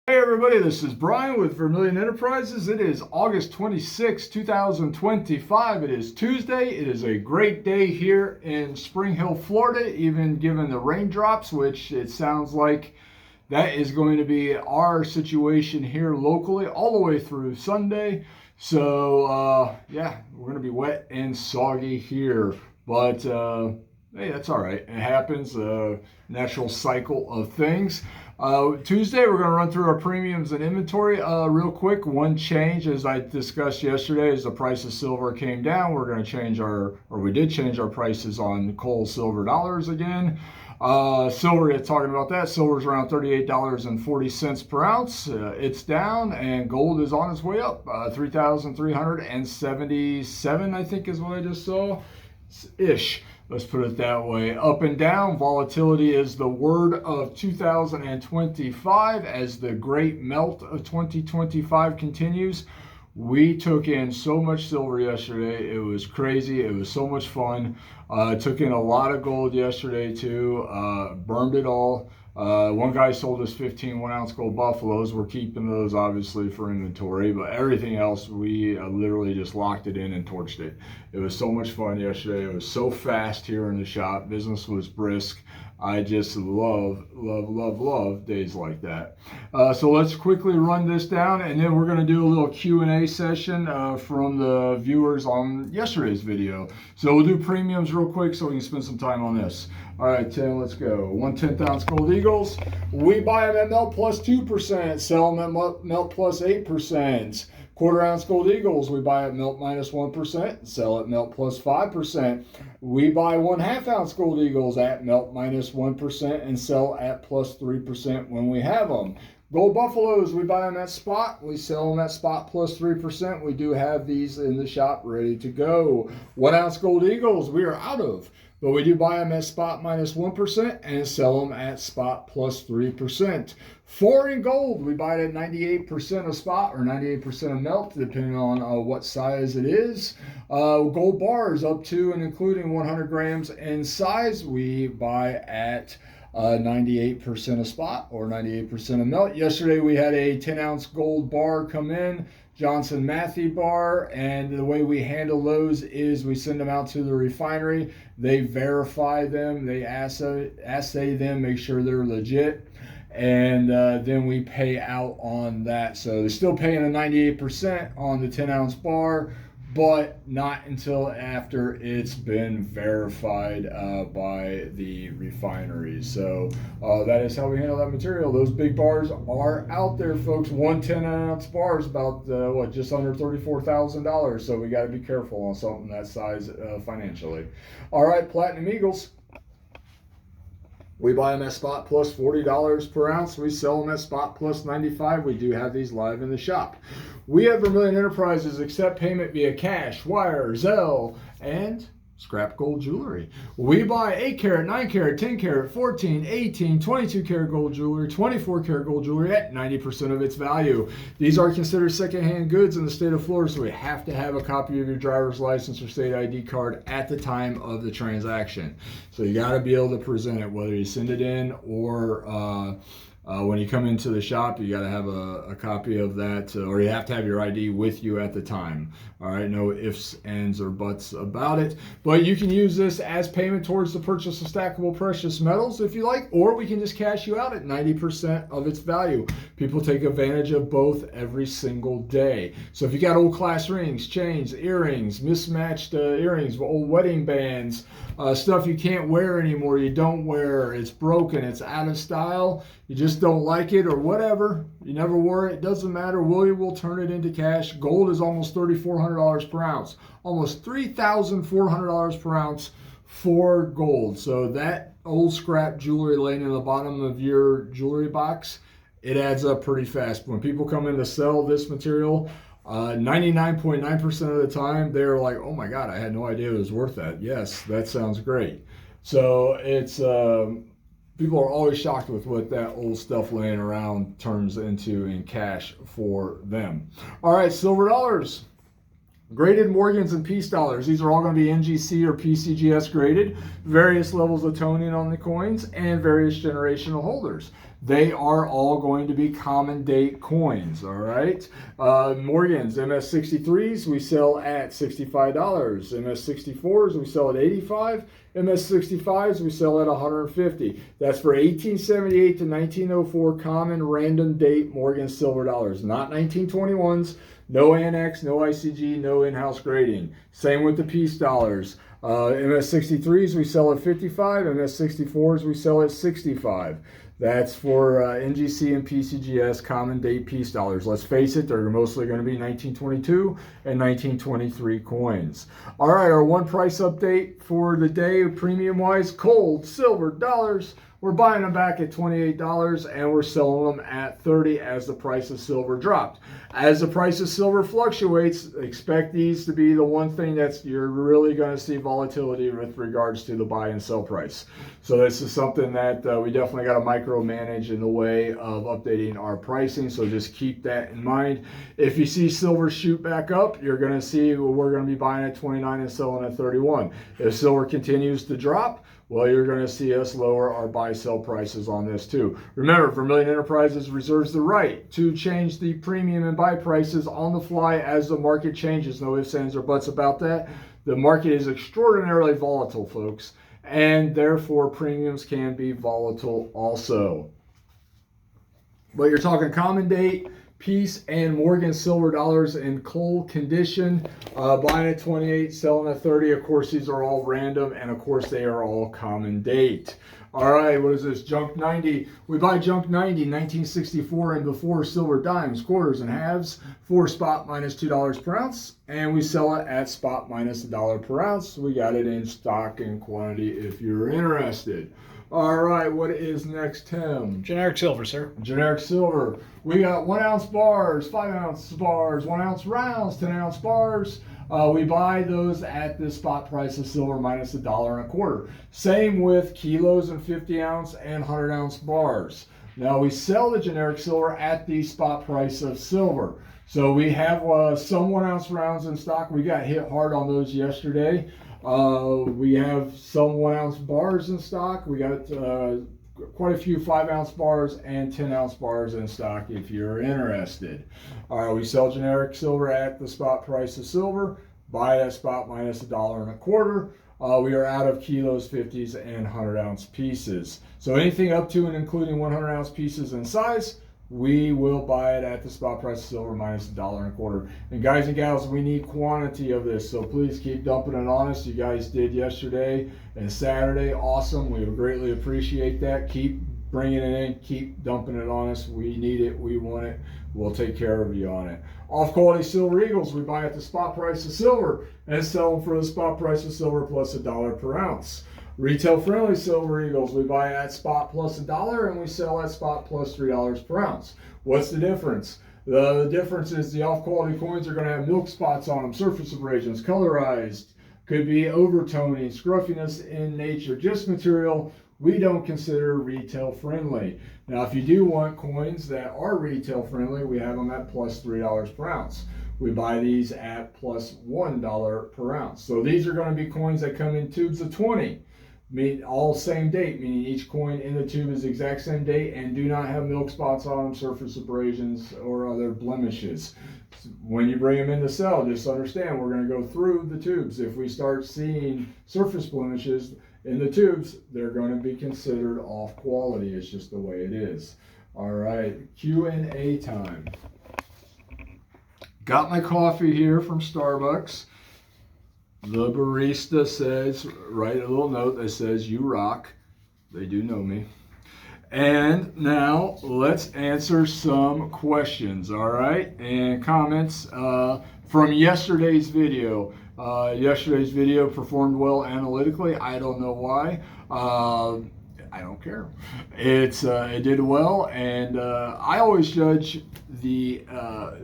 Hey everybody, this is Brian with Vermillion Enterprises. It is August 26, 2025. It is Tuesday. It is a great day here in Spring Hill, Florida, even given the raindrops, which it sounds like that is going to be our situation here locally all the way through Sunday. So, yeah, we're going to be wet and soggy here, but hey, that's all right. It happens, natural cycle of things. Tuesday, we're going to run through our premiums and inventory real quick. One change, as I discussed yesterday, is the price of silver came down. We're going to change we did change our prices on coal, silver, dollars again. Silver, talking about that, silver's around $38.40 per ounce. It's down, and gold is on its way up. 3,377, I think is what I just saw. Ish. Let's put it that way. Up and down, volatility is the word of 2025 as the great melt of 2025 continues. We took in so much silver yesterday. It was crazy. It was so much fun. Took in a lot of gold yesterday too. Burned it all. One guy sold us 15 1-ounce gold buffaloes. We're keeping those obviously for inventory, but everything else we literally just locked it in and torched it. It was so much fun yesterday. It was so fast here in the shop. Business was brisk. I just love days like that. So let's quickly run this down, and then we're going to do a little Q&A session from the viewers on yesterday's video. So we'll do premiums real quick so we can spend some time on this. All right, Tim, let's go. 1/10 ounce gold eagles. We buy them at melt plus 2%, sell them at melt plus 8%. 1/4 ounce gold eagles, we buy at melt minus 1%, sell at melt plus 5%. We buy 1/2 ounce gold eagles at melt minus 1% and sell at plus 3% when we have them. Gold buffaloes, we buy them at spot, we sell them at spot plus 3%. We do have these in the shop ready to go. 1-ounce gold eagles, we are out of, but we do buy them at spot minus 1% and sell them at spot plus 3%. Foreign gold, we buy it at 98% of spot or 98% of melt, depending on what size it is. Gold bars up to and including 100 grams in size, we buy at 98% of spot or 98% of melt. Yesterday we had a 10-ounce gold bar come in, Johnson Matthey bar, and the way we handle those is we send them out to the refinery. They verify them, they assay them, make sure they're legit, and then we pay out on that. So they're still paying a 98% on the 10-ounce bar, but not until after it's been verified by the refineries. So that is how we handle that material. Those big bars are out there, folks. 1 10-ounce bar is about, just under $34,000. So we got to be careful on something that size financially. All right, Platinum Eagles. We buy them at spot plus $40 per ounce. We sell them at spot plus $95. We do have these live in the shop. We at Vermillion Enterprises accept payment via cash, wire, Zelle, and scrap gold jewelry. We buy 8 karat, 9 karat, 10 karat, 14, 18, 22 karat gold jewelry, 24 karat gold jewelry at 90% of its value. These are considered secondhand goods in the state of Florida, so we have to have a copy of your driver's license or state ID card at the time of the transaction. So you got to be able to present it, whether you send it in or when you come into the shop, you got to have a copy of that, or you have to have your ID with you at the time. All right, no ifs, ands, or buts about it. But you can use this as payment towards the purchase of stackable precious metals if you like, or we can just cash you out at 90% of its value. People take advantage of both every single day. So if you got old class rings, chains, earrings, mismatched earrings, old wedding bands, stuff you can't wear anymore, you don't wear, it's broken, it's out of style, you just don't like it or whatever, you never wore it, doesn't matter, we will turn it into cash. Gold is almost $3,400 per ounce, almost $3,400 per ounce for gold. So that old scrap jewelry laying in the bottom of your jewelry box, it adds up pretty fast. When people come in to sell this material, 99.9% of the time they're like, oh my God, I had no idea it was worth that. Yes, that sounds great. So it's people are always shocked with what that old stuff laying around turns into in cash for them. All right, silver dollars. Graded Morgans and Peace dollars. These are all going to be NGC or PCGS graded. Various levels of toning on the coins and various generational holders. they are all going to be common date coins, all right? Morgan's MS63s we sell at $65. MS64s we sell at $85. MS65s we sell at $150. That's for 1878 to 1904 common random date Morgan silver dollars, not 1921s. No annex, no ICG, no in-house grading. Same with the piece dollars. MS63s we sell at $55. MS64s we sell at $65. That's for NGC and PCGS common date piece dollars. Let's face it, they're mostly going to be 1922 and 1923 coins. All right, our one price update for the day, premium-wise, gold, silver, dollars. We're buying them back at $28 and we're selling them at $30 as the price of silver dropped. As the price of silver fluctuates, expect these to be the one thing that's you're really going to see volatility with regards to the buy and sell price. So this is something that we definitely got to micromanage in the way of updating our pricing. So just keep that in mind. If you see silver shoot back up, you're going to see we're going to be buying at 29 and selling at 31. If silver continues to drop, well, you're going to see us lower our buy-sell prices on this too. Remember, Vermillion Enterprises reserves the right to change the premium and buy prices on the fly as the market changes. No ifs, ands, or buts about that. The market is extraordinarily volatile, folks, and therefore premiums can be volatile also. But you're talking common date, piece, and Morgan silver dollars in cold condition, buying at 28, selling at 30. Of course, these are all random, and of course, they are all common date. All right, what is this? Junk 90. We buy Junk 90, 1964 and before, silver dimes, quarters, and halves for spot minus $2 per ounce, and we sell it at spot minus $1 per ounce. We got it in stock and quantity if you're interested. All right, what is next, Tim? Generic silver, sir. Generic silver. We got 1 ounce bars, 5 ounce bars, 1 ounce rounds, 10 ounce bars. We buy those at the spot price of silver minus $1.25. Same with kilos and 50 ounce and 100 ounce bars. Now we sell the generic silver at the spot price of silver. So we have some 1 ounce rounds in stock. We got hit hard on those yesterday. We have some 1 ounce bars in stock. We got quite a few 5 ounce bars and 10 ounce bars in stock if you're interested. All right, we sell generic silver at the spot price of silver, buy it at spot minus $1.25. We are out of kilos, 50s, and 100 ounce pieces. So anything up to and including 100 ounce pieces in size, we will buy it at the spot price of silver minus $1.25. And guys and gals, we need quantity of this, so please keep dumping it on us. You guys did yesterday and Saturday. Awesome. We would greatly appreciate that. Keep bringing it in. Keep dumping it on us. We need it. We want it. We'll take care of you on it. Off quality silver eagles, we buy at the spot price of silver and sell them for the spot price of silver plus $1 per ounce. Retail friendly silver eagles, we buy at spot plus $1 and we sell at spot plus $3 per ounce. What's the difference? The difference is the off quality coins are going to have milk spots on them, surface abrasions, colorized, could be overtoning, scruffiness in nature, just material we don't consider retail friendly. Now, if you do want coins that are retail friendly, we have them at plus $3 per ounce. We buy these at plus $1 per ounce. So these are going to be coins that come in tubes of 20. All same date, meaning each coin in the tube is the exact same date and do not have milk spots on them, surface abrasions, or other blemishes. When you bring them in to sell, just understand we're going to go through the tubes. If we start seeing surface blemishes in the tubes, they're going to be considered off quality. It's just the way it is. All right, Q&A time. Got my coffee here from Starbucks. The barista says, write a little note that says, "You rock." They do know me. And now let's answer some questions, all right? And comments from yesterday's video. Yesterday's video performed well analytically. I don't know why. I don't care. It did well, and I always judge the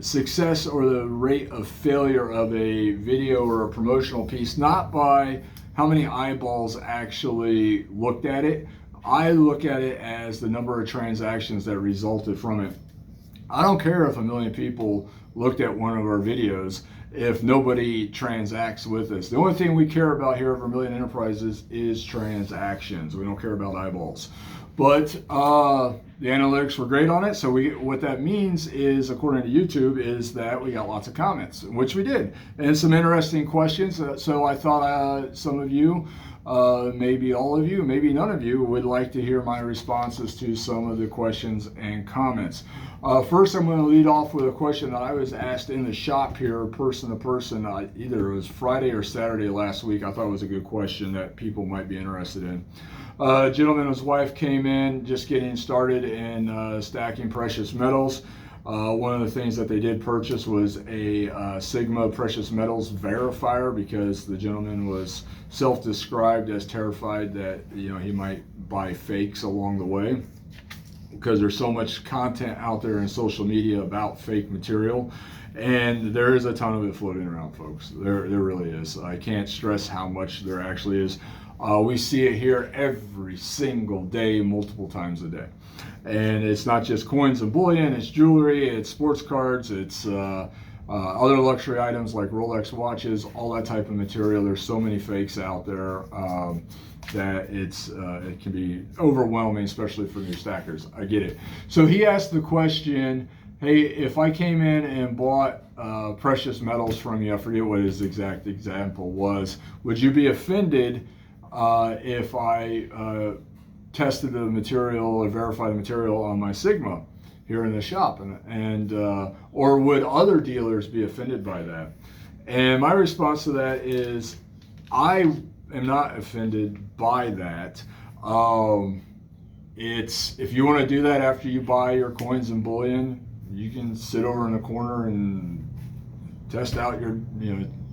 success or the rate of failure of a video or a promotional piece not by how many eyeballs actually looked at it. I look at it as the number of transactions that resulted from it. I don't care if 1 million people looked at one of our videos if nobody transacts with us. The only thing we care about here at Vermillion Enterprises is transactions. We don't care about eyeballs. But the analytics were great on it. So what that means is, according to YouTube, is that we got lots of comments, which we did, and some interesting questions. So I thought some of you, maybe all of you, maybe none of you, would like to hear my responses to some of the questions and comments. First, I'm going to lead off with a question that I was asked in the shop here, person to person. Either it was Friday or Saturday last week. I thought it was a good question that people might be interested in. A gentleman and his wife came in just getting started in stacking precious metals. One of the things that they did purchase was a Sigma precious metals verifier, because the gentleman was self-described as terrified that he might buy fakes along the way, because there's so much content out there in social media about fake material, and there is a ton of it floating around, folks. There really is. I can't stress how much there actually is. We see it here every single day, multiple times a day. And it's not just coins and bullion, it's jewelry, it's sports cards, it's other luxury items like Rolex watches, all that type of material. There's so many fakes out there that it can be overwhelming, especially for new stackers. I get it. So he asked the question, hey, if I came in and bought precious metals from you, I forget what his exact example was, would you be offended if I tested the material or verified the material on my Sigma here in the shop, and or would other dealers be offended by that? And my response to that is, I am not offended by that. If you want to do that after you buy your coins and bullion, you can sit over in the corner and test out your,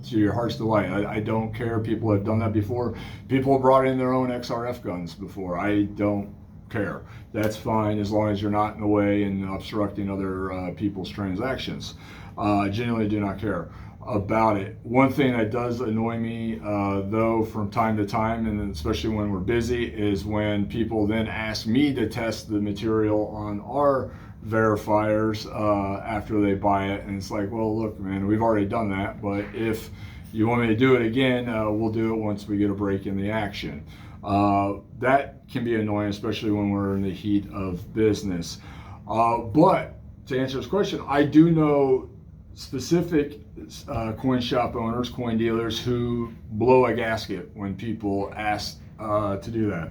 to your heart's delight. I don't care. People have done that before. People have brought in their own XRF guns before. I don't care. That's fine, as long as you're not in the way and obstructing other people's transactions. I genuinely do not care about it. One thing that does annoy me, though, from time to time, and especially when we're busy, is when people then ask me to test the material on our verifiers after they buy it, and it's like, well, look, man, we've already done that, but if you want me to do it again, we'll do it once we get a break in the action. That can be annoying, especially when we're in the heat of business. But to answer this question, I do know specific coin shop owners, coin dealers, who blow a gasket when people ask to do that.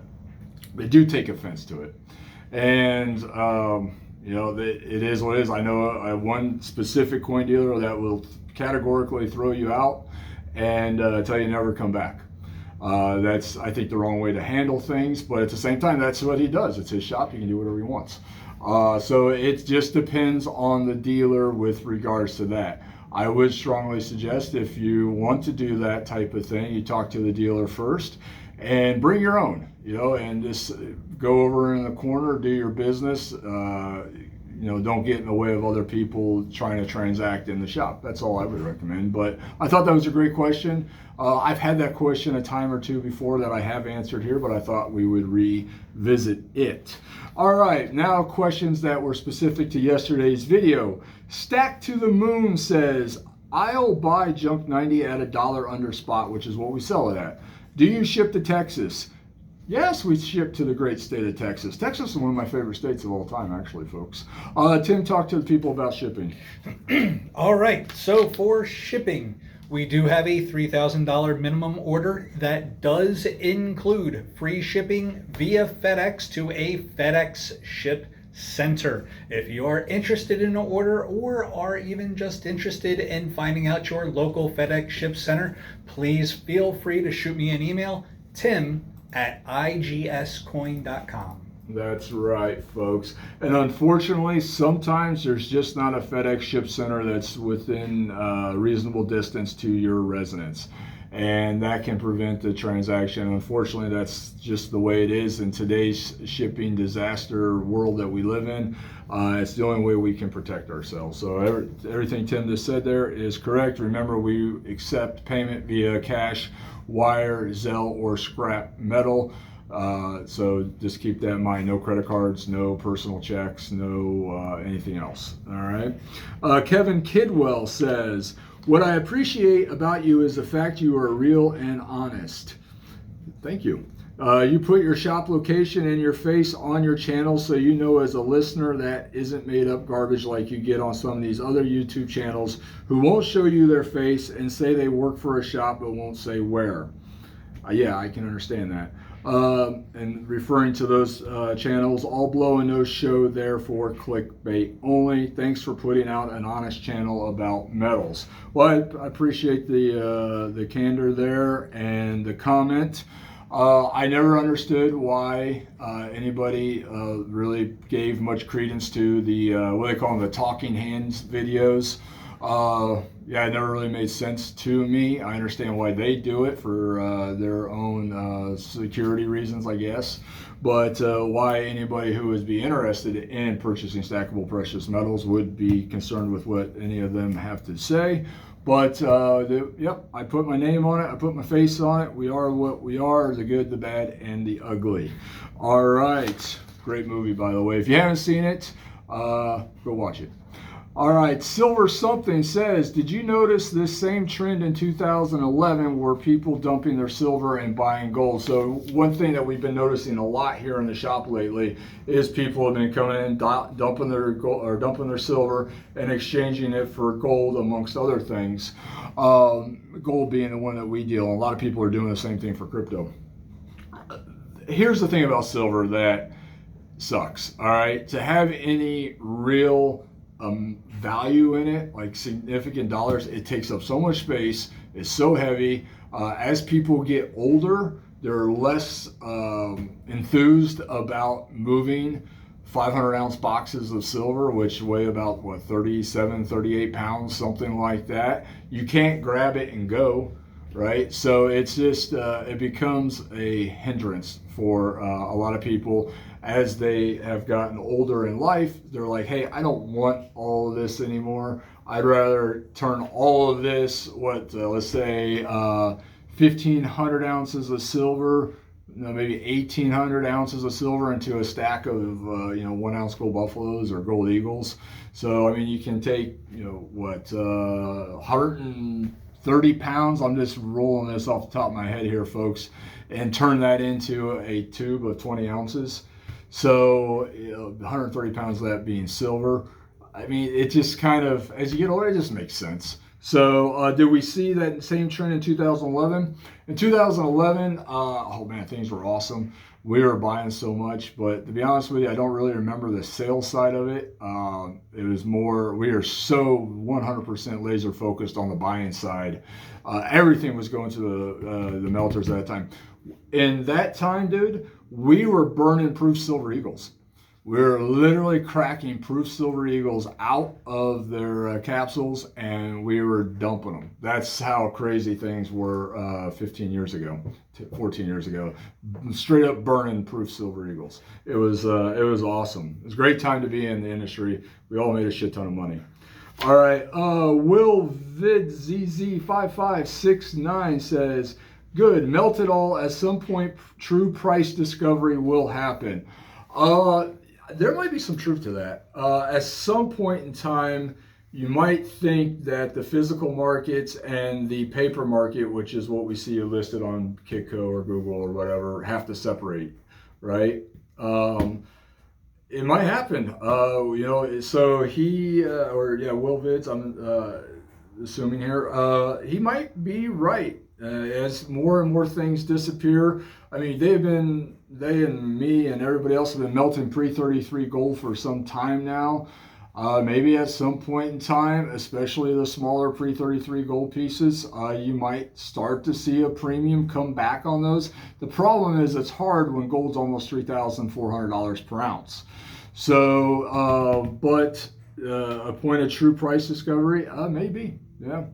They do take offense to it, and it is what it is. I know one specific coin dealer that will categorically throw you out and tell you never come back. That's, I think, the wrong way to handle things, but at the same time, that's what he does. It's his shop. He can do whatever he wants. So it just depends on the dealer with regards to that. I would strongly suggest, if you want to do that type of thing, you talk to the dealer first and bring your own, and just go over in the corner, do your business. Don't get in the way of other people trying to transact in the shop. That's all I would recommend. But I thought that was a great question. I've had that question a time or two before that I have answered here, but I thought we would revisit it. All right, now questions that were specific to yesterday's video. Stack to the Moon says, I'll buy Junk 90 at $1 under spot, which is what we sell it at. Do you ship to Texas? Yes, we ship to the great state of Texas. Texas is one of my favorite states of all time, actually, folks. Tim, talk to the people about shipping. All right, so for shipping, we do have a $3,000 minimum order that does include free shipping via FedEx to a FedEx ship center. If you are interested in an order, or are even just interested in finding out your local FedEx ship center, please feel free to shoot me an email, tim@igscoin.com. That's right, folks. And unfortunately, sometimes there's just not a FedEx ship center that's within reasonable distance to your residence. And that can prevent the transaction. Unfortunately, that's just the way it is in today's shipping disaster world that we live in. It's the only way we can protect ourselves. So everything Tim just said there is correct. Remember, we accept payment via cash, wire, Zelle, or scrap metal. So just keep that in mind. No credit cards, no personal checks, no anything else. All right. Kevin Kidwell says, what I appreciate about you is the fact you are real and honest. Thank you. You put your shop location and your face on your channel so you know as a listener that isn't made up garbage like you get on some of these other YouTube channels who won't show you their face and say they work for a shop but won't say where. Yeah, I can understand that. And referring to those channels, all blow and no show there for clickbait only. Thanks for putting out an honest channel about metals. Well, I appreciate the candor there and the comment. I never understood why anybody really gave much credence to the what they call them, the talking hands videos. Yeah, it never really made sense to me. I understand why they do it for their own security reasons, I guess. But why anybody who would be interested in purchasing stackable precious metals would be concerned with what any of them have to say. But yep, I put my name on it. I put my face on it. We are what we are, the good, the bad, and the ugly. All right. Great movie, by the way. If you haven't seen it, go watch it. All right, Silver Something says, did you notice this same trend in 2011 where people dumping their silver and buying gold? So one thing that we've been noticing a lot here in the shop lately is people have been coming in, dumping their gold or dumping their silver and exchanging it for gold, amongst other things. Gold being the one that we deal in. A lot of people are doing the same thing for crypto. Here's the thing about silver that sucks. All right, to have any real value in it, like significant dollars, it takes up so much space. It's so heavy. As people get older, they're less enthused about moving 500-ounce boxes of silver, which weigh about, what, 37, 38 pounds, something like that. You can't grab it and go, right? So it's just, it becomes a hindrance for a lot of people. As they have gotten older in life, they're like, hey, I don't want all of this anymore. I'd rather turn all of this, let's say 1,500 ounces of silver, maybe 1,800 ounces of silver into a stack of 1 ounce gold buffaloes or gold eagles. So, I mean, you can take, 130 pounds, I'm just rolling this off the top of my head here, folks, and turn that into a tube of 20 ounces. So 130 pounds of that being silver. I mean, it just kind of, as you get older, it just makes sense. So did we see that same trend in 2011? In 2011, oh man, things were awesome. We were buying so much, but to be honest with you, I don't really remember the sales side of it. It was more, we are so 100% laser focused on the buying side. Everything was going to the melters at that time. In that time, dude, we were burning proof silver eagles. We were literally cracking proof silver eagles out of their capsules, and we were dumping them. That's how crazy things were 15 years ago, 14 years ago. Straight up burning proof silver eagles. It was awesome. It was a great time to be in the industry. We all made a shit ton of money. All right, Will VidZZ5569 says, good, melt it all. At some point, true price discovery will happen. There might be some truth to that. At some point in time, you might think that the physical markets and the paper market, which is what we see listed on Kitco or Google or whatever, have to separate, right? It might happen. So he, Will Vids, I'm assuming here, he might be right. As more and more things disappear, I mean, they and me and everybody else have been melting pre-33 gold for some time now. Maybe at some point in time, especially the smaller pre-33 gold pieces, you might start to see a premium come back on those. The problem is it's hard when gold's almost $3,400 per ounce. So, but a point of true price discovery, maybe, yeah.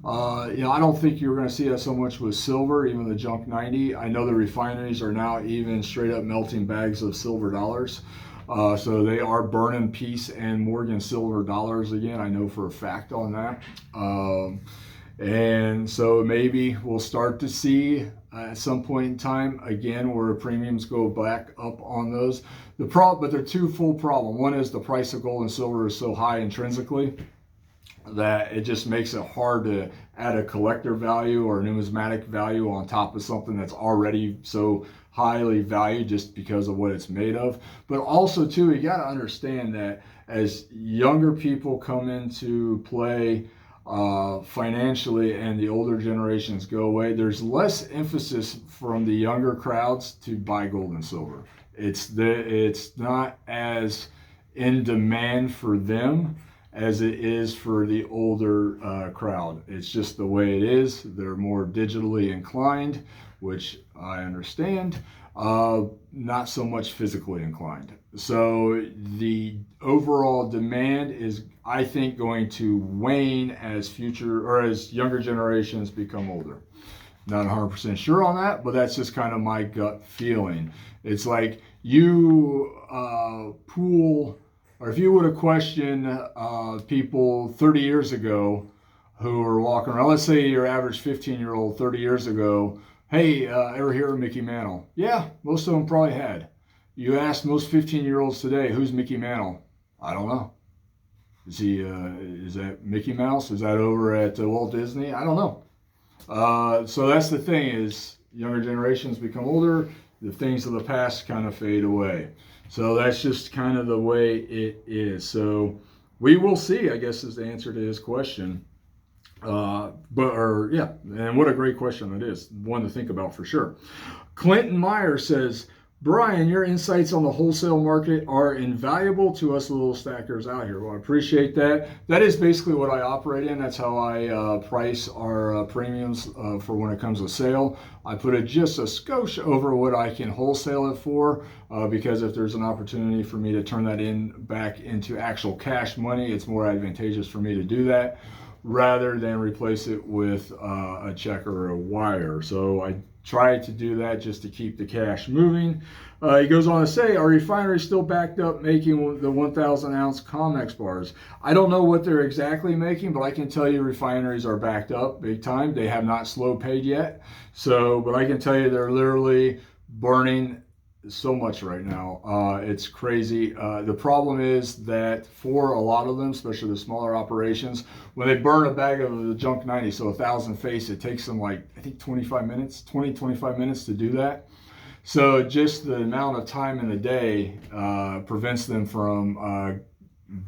I don't think you're going to see that so much with silver, even the junk 90. I know the refineries are now even straight up melting bags of silver dollars. So they are burning Peace and Morgan silver dollars again. I know for a fact on that. And so maybe we'll start to see at some point in time again where premiums go back up on those. But they're twofold problem. One is the price of gold and silver is so high intrinsically that it just makes it hard to add a collector value or numismatic value on top of something that's already so highly valued just because of what it's made of. But also too, you got to understand that as younger people come into play financially and the older generations go away, there's less emphasis from the younger crowds to buy gold and silver. It's not as in demand for them as it is for the older crowd. It's just the way it is. They're more digitally inclined, which I understand, not so much physically inclined. So the overall demand is, I think, going to wane as younger generations become older. Not 100% sure on that, but that's just kind of my gut feeling. It's like you or if you would have questioned people 30 years ago who were walking around, let's say your average 15-year-old 30 years ago, hey, ever hear of Mickey Mantle? Yeah, most of them probably had. You ask most 15-year-olds today, who's Mickey Mantle? I don't know. Is that Mickey Mouse? Is that over at Walt Disney? I don't know. So that's the thing is younger generations become older, the things of the past kind of fade away. So that's just kind of the way it is. So we will see, I guess, is the answer to his question. And what a great question it is. One to think about for sure. Clinton Meyer says, Brian, your insights on the wholesale market are invaluable to us little stackers out here. Well, I appreciate that. That is basically what I operate in. That's how I price our premiums for when it comes to sale. I put it just a skosh over what I can wholesale it for because if there's an opportunity for me to turn that back into actual cash money, it's more advantageous for me to do that rather than replace it with a check or a wire. So I try to do that just to keep the cash moving. He goes on to say, are refineries still backed up making the 1,000 ounce Comex bars? I don't know what they're exactly making, but I can tell you refineries are backed up big time. They have not slow paid yet. But I can tell you they're literally burning so much right now. It's crazy. The problem is that for a lot of them, especially the smaller operations, when they burn a bag of the junk 90, so 1,000 face, it takes them like, I think 25 minutes to do that. So just the amount of time in the day prevents them from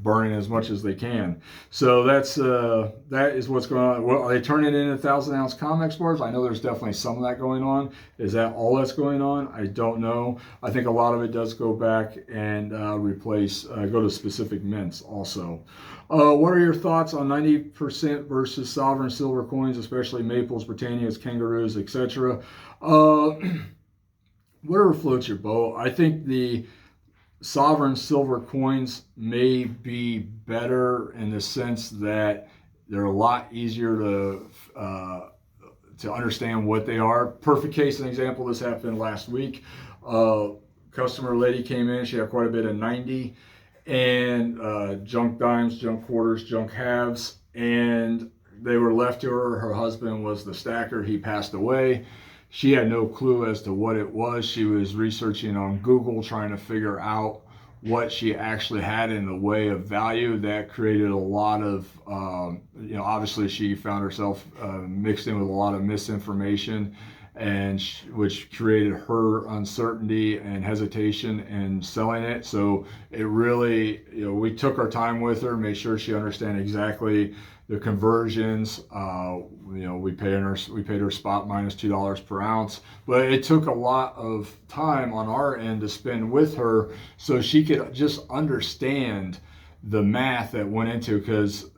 burning as much as they can. So that is what's going on. Well, are they turning it into 1,000 ounce Comex bars? I know there's definitely some of that going on. Is that all that's going on? I don't know. I think a lot of it does go back and go to specific mints also. What are your thoughts on 90% versus sovereign silver coins, especially Maples, Britannias, Kangaroos, etc.? Whatever floats your boat. I think the sovereign silver coins may be better in the sense that they're a lot easier to understand what they are. Perfect case and example, this happened last week. Customer lady came in, she had quite a bit of 90 and junk dimes, junk quarters, junk halves, and they were left to her. Her husband was the stacker, he passed away. She had no clue as to what it was. She was researching on Google, trying to figure out what she actually had in the way of value. That created a lot of, obviously she found herself mixed in with a lot of misinformation, and which created her uncertainty and hesitation in selling it. So it really, we took our time with her, made sure she understand exactly the conversions. We paid her spot minus $2 per ounce, but it took a lot of time on our end to spend with her so she could just understand the math that went into, because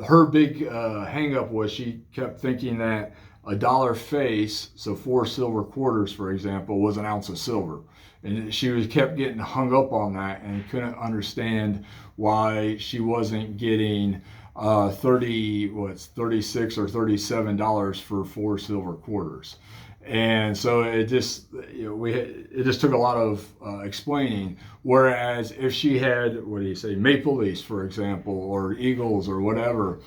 her big hang up was she kept thinking that $1 face, so 4 silver quarters, for example, was an ounce of silver. And she kept getting hung up on that and couldn't understand why she wasn't getting $36 or $37 for 4 silver quarters. And so it just took a lot of explaining. Whereas if she had, Maple Leafs, for example, or Eagles or whatever,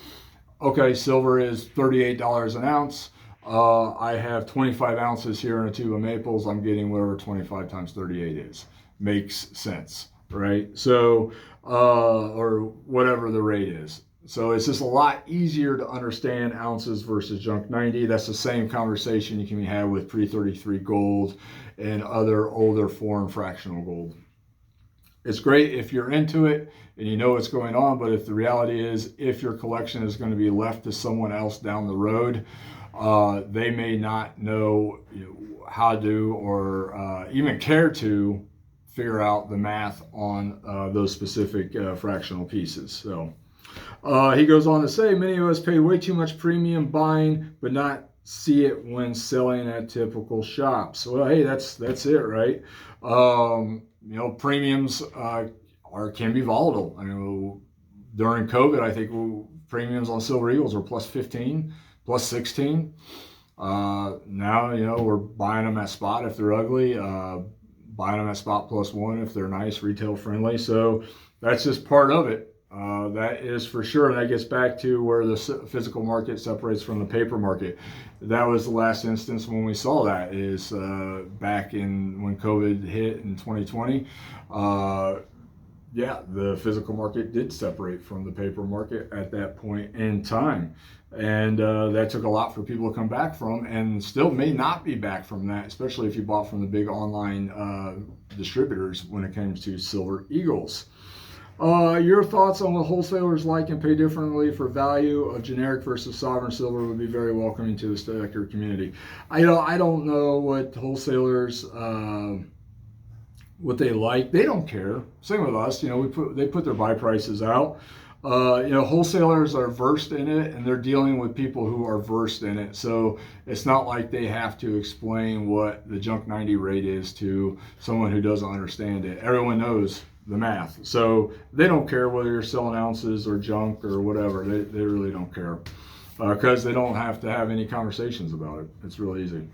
okay, silver is $38 an ounce. I have 25 ounces here in a tube of maples. I'm getting whatever 25 times 38 is. Makes sense, right? So, or whatever the rate is. So it's just a lot easier to understand ounces versus junk 90. That's the same conversation you can have with pre-33 gold and other older foreign fractional gold. It's great if you're into it and you know what's going on, but if the reality is, if your collection is going to be left to someone else down the road, they may not know, how to or even care to figure out the math on those specific fractional pieces. So he goes on to say, many of us pay way too much premium buying, but not see it when selling at typical shops. Well, hey, that's it, right? Premiums can be volatile. I know during COVID, I think premiums on Silver Eagles were plus 15, plus 16. Now, we're buying them at spot if they're ugly, buying them at spot plus 1 if they're nice, retail friendly. So that's just part of it. That is for sure. And that gets back to where the physical market separates from the paper market. That was the last instance when we saw that, is back in when COVID hit in 2020. The physical market did separate from the paper market at that point in time. And that took a lot for people to come back from, and still may not be back from that, especially if you bought from the big online distributors when it comes to Silver Eagles. Your thoughts on what wholesalers like and pay differently for value of generic versus sovereign silver would be very welcoming to the stacker community. I don't know what wholesalers what they like. They don't care. Same with us. They put their buy prices out. Wholesalers are versed in it, and they're dealing with people who are versed in it. So it's not like they have to explain what the junk 90 rate is to someone who doesn't understand it. Everyone knows the math. So they don't care whether you're selling ounces or junk or whatever. They really don't care because they don't have to have any conversations about it. It's real easy.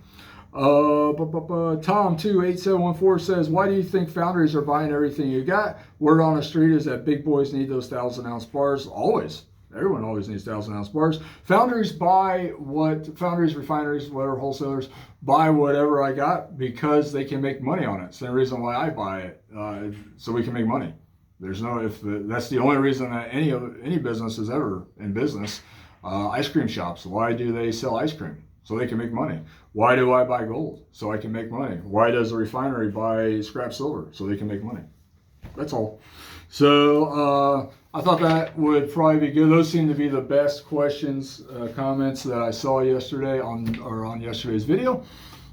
Tom28714 says, why do you think foundries are buying everything you got? Word on the street is that big boys need those 1,000-ounce bars. Always. Everyone always needs 1,000-ounce bars. Foundries, refineries, whatever, wholesalers buy whatever I got because they can make money on it. It's the reason why I buy it, so we can make money. That's the only reason that any business is ever in business. Ice cream shops, why do they sell ice cream? So they can make money. Why do I buy gold? So I can make money. Why does a refinery buy scrap silver? So they can make money. That's all. So I thought that would probably be good. Those seem to be the best questions, comments that I saw yesterday on yesterday's video.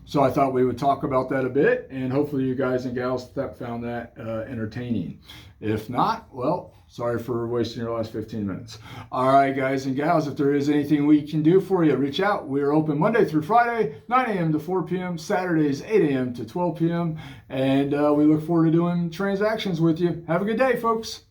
So I thought we would talk about that a bit, and hopefully you guys and gals found that entertaining. If not, well, sorry for wasting your last 15 minutes. All right, guys and gals, if there is anything we can do for you, reach out. We are open Monday through Friday, 9 a.m. to 4 p.m., Saturdays, 8 a.m. to 12 p.m., and we look forward to doing transactions with you. Have a good day, folks.